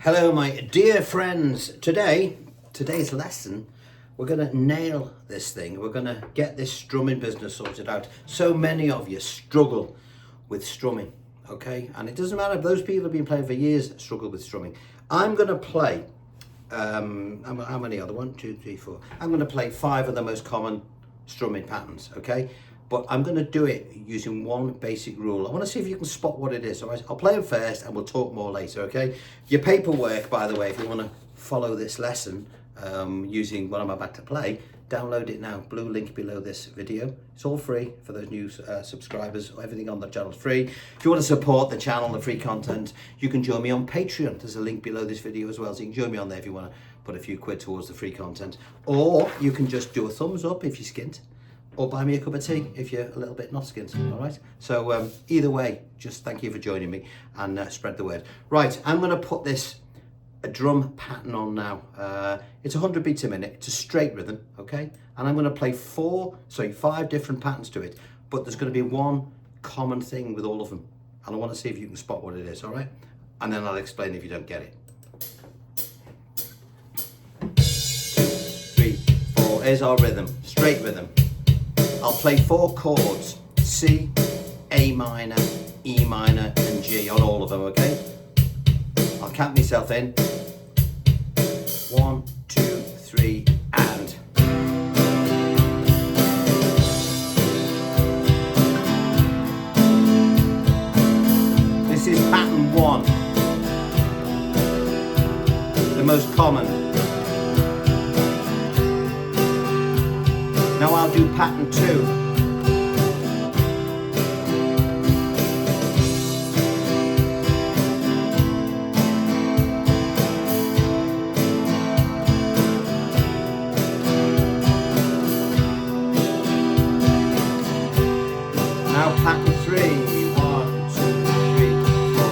Hello my dear friends. Today's lesson, we're going to nail this thing. We're going to get this strumming business sorted out. So many of you struggle with strumming, okay? And it doesn't matter if those people have been playing for years struggle with strumming. I'm going to play, how many are there? 1, 2, 3, 4. I'm going to play 5 of the most common strumming patterns, okay? But I'm going to do it using one basic rule. I want to see if you can spot what it is. All right? I'll play them first and we'll talk more later, okay? Your paperwork, by the way, if you want to follow this lesson using what I'm about to play, download it now. Blue link below this video. It's all free for those new subscribers. Everything on the channel is free. If you want to support the channel, the free content, you can join me on Patreon. There's a link below this video as well, so you can join me on there if you want to put a few quid towards the free content. Or you can just do a thumbs up if you're skint, or buy me a cup of tea if you're a little bit not skint, all right? So either way, just thank you for joining me and spread the word. Right, I'm gonna put this drum pattern on now. It's 100 beats a minute, it's a straight rhythm, okay? And I'm gonna play 5 different patterns to it, but there's gonna be one common thing with all of them. And I wanna see if you can spot what it is, all right? And then I'll explain if you don't get it. 2, 3, 4, here's our rhythm, straight rhythm. I'll play 4 chords, C, A minor, E minor, and G on all of them, okay? I'll count myself in. 1, 2, 3, and. This is pattern 1, the most common. Now I'll do pattern 2. Now pattern 3. 1, 2, 3, 4.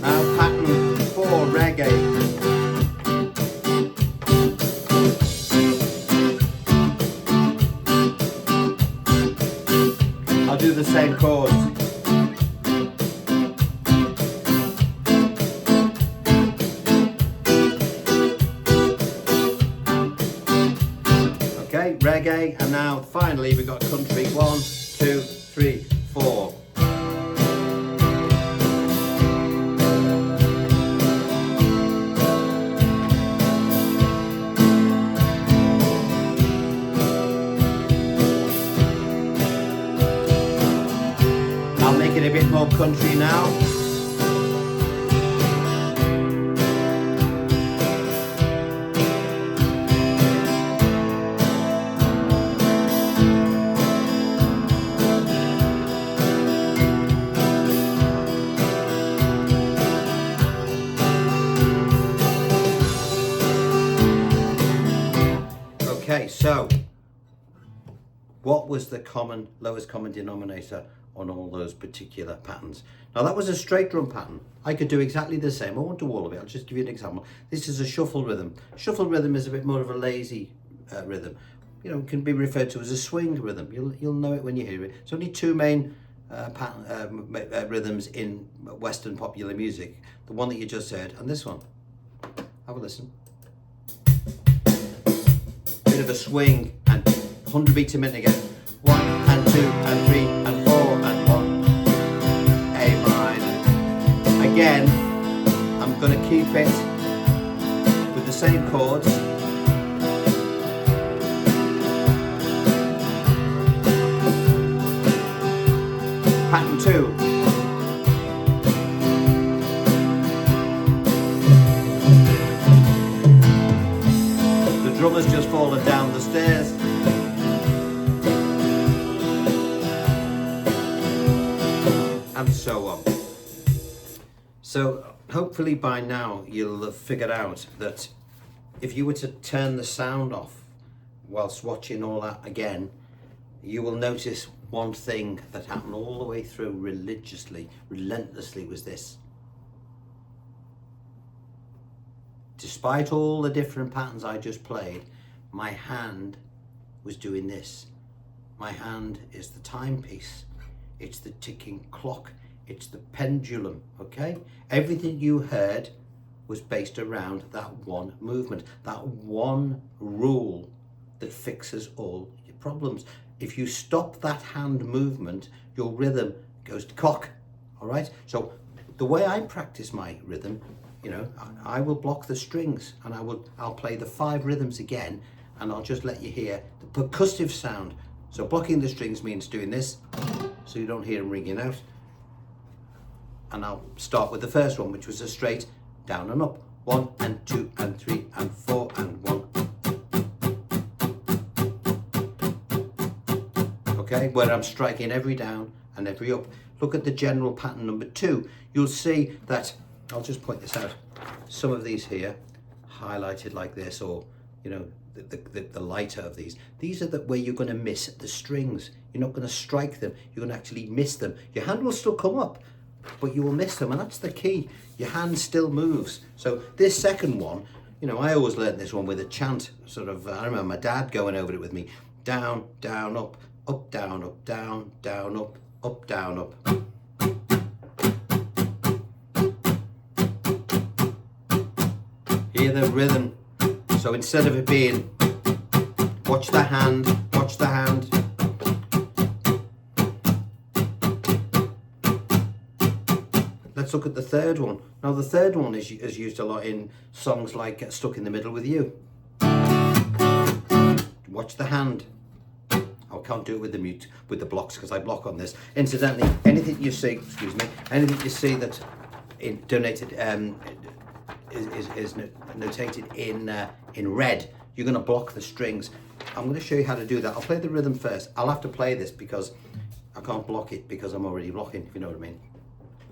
Now pattern 4, reggae. I'll do the same chords. Okay, reggae, and now finally we've got country. 1, 2, 3, 4. I'll make it a bit more country now. Okay, so what was the lowest common denominator on all those particular patterns? Now that was a straight drum pattern. I could do exactly the same. I won't do all of it. I'll just give you an example. This is a shuffle rhythm. Shuffle rhythm is a bit more of a lazy rhythm. You know, it can be referred to as a swing rhythm. You'll know it when you hear it. There's only 2 main rhythms in Western popular music. The one that you just heard and this one. Have a listen. Bit of a swing and 100 beats a minute again. 1 and 2 and 3 and 4 and 1. A minor. Again, I'm going to keep it with the same chords. Pattern 2. The drummer's just fallen down the stairs. And so on. So hopefully by now you'll have figured out that if you were to turn the sound off whilst watching all that again, you will notice one thing that happened all the way through religiously, relentlessly, was this. despite all the different patterns I just played, my hand was doing this. My hand is the timepiece. It's the ticking clock. It's the pendulum, okay? Everything you heard was based around that one movement, that one rule that fixes all your problems. If you stop that hand movement, your rhythm goes to cock, all right? So the way I practice my rhythm, you know, I will block the strings and I'll play the 5 rhythms again, and I'll just let you hear the percussive sound. So blocking the strings means doing this, so you don't hear them ringing out. And I'll start with the first one, which was a straight down and up. 1 and 2 and 3 and 4 and 1. Okay, where I'm striking every down and every up. Look at the general pattern number 2. You'll see that, I'll just point this out, some of these here highlighted like this, or you know, the lighter of these are where you're going to miss the strings. You're not going to strike them, you're going to actually miss them. Your hand will still come up, but you will miss them, and that's the key. Your hand still moves. So this second one, you know, I always learned this one with a chant, sort of, I remember my dad going over it with me. Down, down, up, down, down, down, up, down, up. Hear the rhythm. So instead of it being, watch the hand, watch the hand. Let's look at the third one. Now the third one is used a lot in songs like Stuck in the Middle with You. Watch the hand. I can't do it with the mute, with the blocks, because I block on this. Incidentally, anything you see, anything you see that donated is notated in red, you're going to block the strings. I'm going to show you how to do that. I'll play the rhythm first. I'll have to play this because I can't block it because I'm already blocking, if you know what I mean.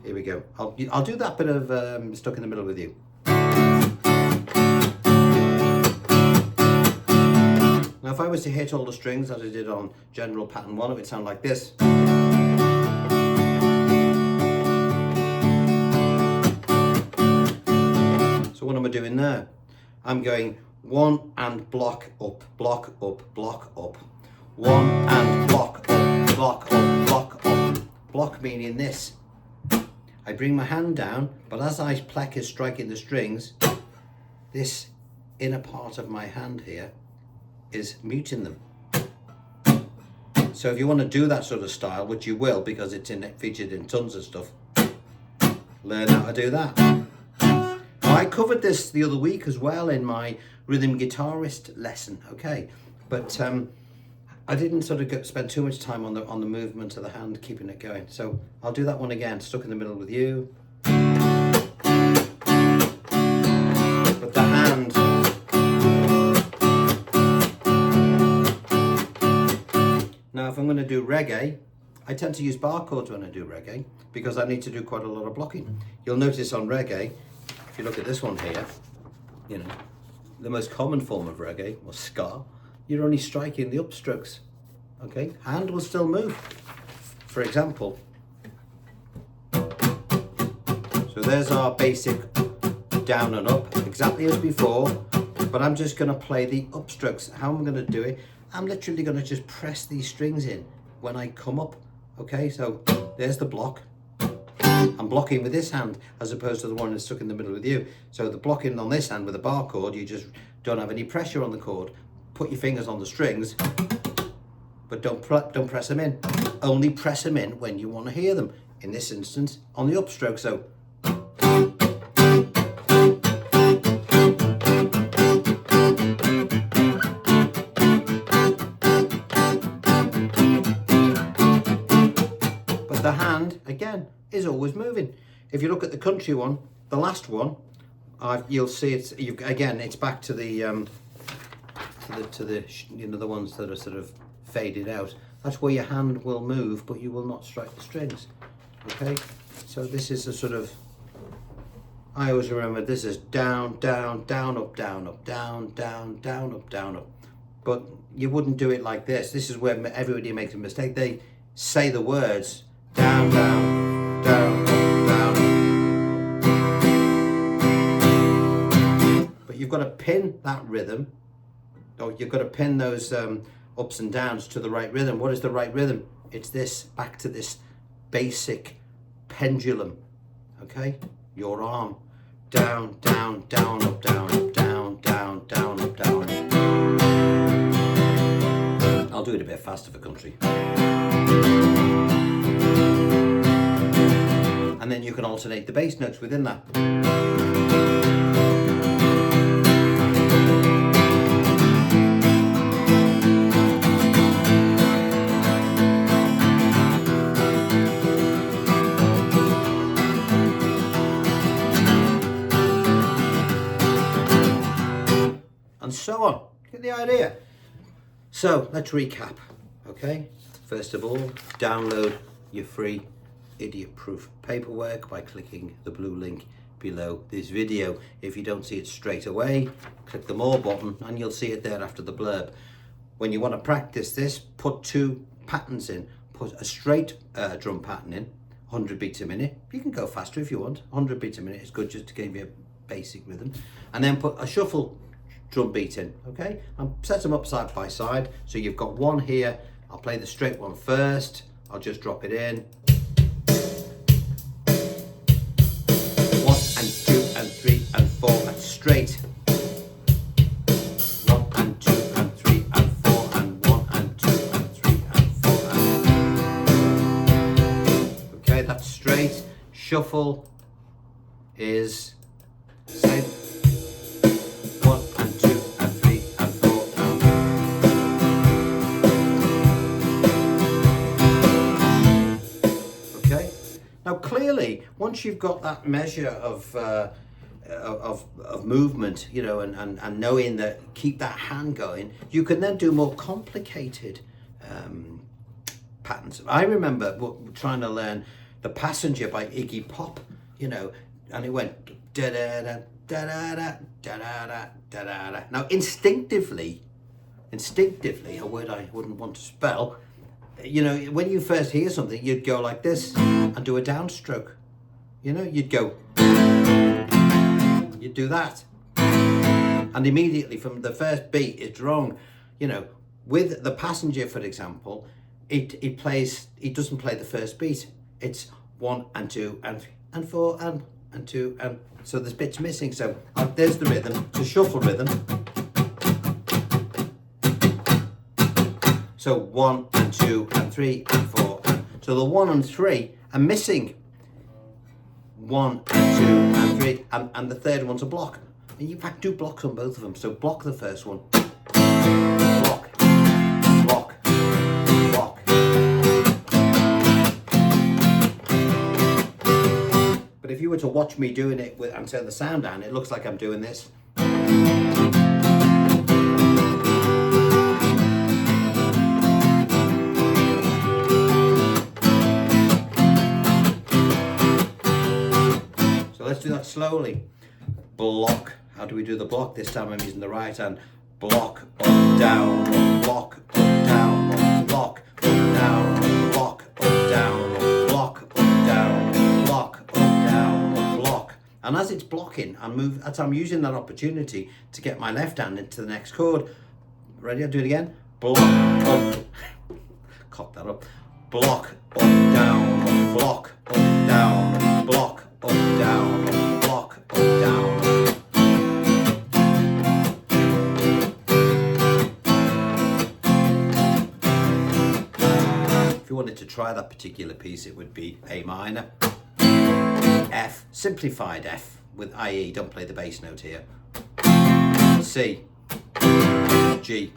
Here we go. I'll do that bit of Stuck in the Middle with You. Now if I was to hit all the strings as I did on general pattern 1, it would sound like this. So what am I doing there? I'm going 1 and block up, block up, block up. 1 and block up, block up, block up. Block meaning this. I bring my hand down, but as I Pleck is striking the strings, this inner part of my hand here is muting them. So if you want to do that sort of style, which you will because it's featured in tons of stuff, learn how to do that. I covered this the other week as well in my rhythm guitarist lesson, okay? But I didn't sort of spend too much time on the movement of the hand, keeping it going. So I'll do that one again, Stuck in the Middle with You. But the hand. Now if I'm going to do reggae, I tend to use bar chords when I do reggae because I need to do quite a lot of blocking. You'll notice on reggae, if you look at this one here, you know, the most common form of reggae, or ska, you're only striking the upstrokes, okay? Hand will still move. For example, so there's our basic down and up, exactly as before, but I'm just gonna play the upstrokes. How am I gonna do it? I'm literally gonna just press these strings in when I come up, okay? So there's the block. I'm blocking with this hand as opposed to the one that's stuck in the middle with you. So the blocking on this hand with a bar chord, you just don't have any pressure on the chord. Put your fingers on the strings, but don't press them in. Only press them in when you want to hear them. In this instance, on the upstroke. So but the hand again is always moving. If you look at the country one, the last one, you'll see it's back to the you know, the ones that are sort of faded out. That's where your hand will move, but you will not strike the strings. Okay, so this is a sort of, I always remember this is down, down, down, up, down, up, down, down, down, up, down, up. But you wouldn't do it like this. This is where everybody makes a mistake. They say the words down, down, down, up, down. you've got to pin that rhythm, or you've got to pin those ups and downs to the right rhythm. What is the right rhythm? It's this, back to this basic pendulum, okay? Your arm, down, down, down, up, down, up, down, down, down, up, down. I'll do it a bit faster for country. And then you can alternate the bass notes within that. And so on. Get the idea? So let's recap, okay? First of all, download your free idiot-proof paperwork by clicking the blue link below this video. If you don't see it straight away, click the more button and you'll see it there after the blurb. When you want to practice this, put 2 patterns in. Put a straight drum pattern in, 100 beats a minute. You can go faster if you want. 100 beats a minute is good just to give you a basic rhythm. And then put a shuffle drum beat in, okay? And set them up side by side. So you've got one here. I'll play the straight one first. I'll just drop it in. 1 and 2 and 3 and 4 and straight. 1 and 2 and 3 and 4 and 1 and 2 and 3 and 4 and... Okay, that's straight. Shuffle is same. Now clearly, once you've got that measure of movement, you know, and knowing that, keep that hand going, you can then do more complicated patterns. I remember trying to learn The Passenger by Iggy Pop, you know, and it went da da da da da da da da da da da. Now instinctively, a word I wouldn't want to spell, you know, when you first hear something, you'd go like this and do a downstroke. You know, you'd go, you'd do that. And immediately from the first beat, it's wrong. You know, with The Passenger, for example, it doesn't play the first beat. It's 1 and 2 and 3 and 4 and 2 and, so there's bits missing. So there's the rhythm, it's a shuffle rhythm. So 1 and 2 and 3 and 4. So the 1 and 3 are missing. 1 and 2 and 3, and the third one's a block. And you in fact do blocks on both of them. So block the first one. Block, block, block. But if you were to watch me doing it and turn the sound down, it looks like I'm doing this. Let's do that slowly. Block. How do we do the block? This time I'm using the right hand. Block, up, down, up, block, up, down, up, block, up, down, up, block, up, down, up, block, up, down, up, block, up, down, up, block. And as it's blocking, I'm using that opportunity to get my left hand into the next chord. Ready? I'll do it again. Block, up. Cock that up. Block, up, down, up, block, up, down, up, block, up, down, up, block, up, down. If you wanted to try that particular piece, it would be A minor, F, simplified F with IE, don't play the bass note here, C, G.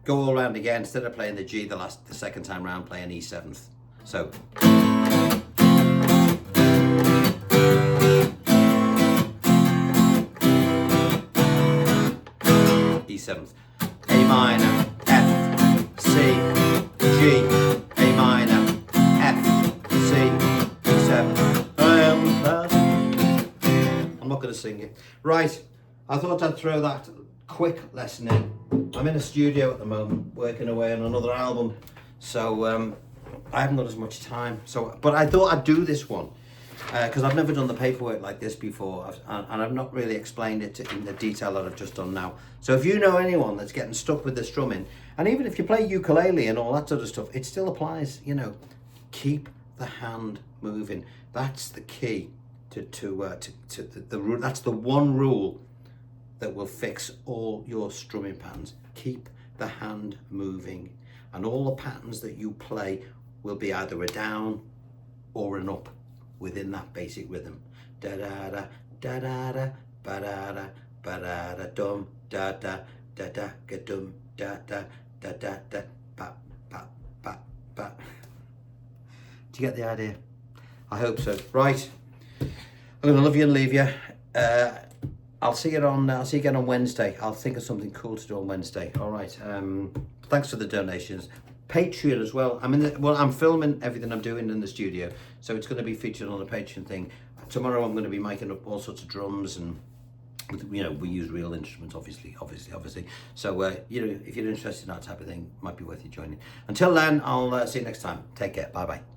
Go all round again. Instead of playing the G the second time round, play an E7th. So E7th, A minor, F, C, G, A minor, F, C, E7. I'm not going to sing it. Right, I thought I'd throw that quick lesson in. I'm in a studio at the moment working away on another album, so I haven't got as much time, but I thought I'd do this one because I've never done the paperwork like this before, and I've not really explained it in the detail that I've just done now. So if you know anyone that's getting stuck with the strumming, and even if you play ukulele and all that sort of stuff, it still applies. You know, keep the hand moving. That's the key to the that's the one rule that will fix all your strumming patterns. Keep the hand moving, and all the patterns that you play will be either a down or an up within that basic rhythm. Da da da da da da ba da da ba da da dum da da da da ga dum da da da da da ba ba ba ba. Do you get the idea? I hope so. Right, I'm gonna love you and leave you. I'll see you again on Wednesday. I'll think of something cool to do on Wednesday. All right. Thanks for the donations. Patreon as well. I'm filming everything I'm doing in the studio, so it's going to be featured on the Patreon thing. Tomorrow I'm going to be making up all sorts of drums, and we use real instruments, obviously. So if you're interested in that type of thing, it might be worth you joining. Until then, I'll see you next time. Take care. Bye bye.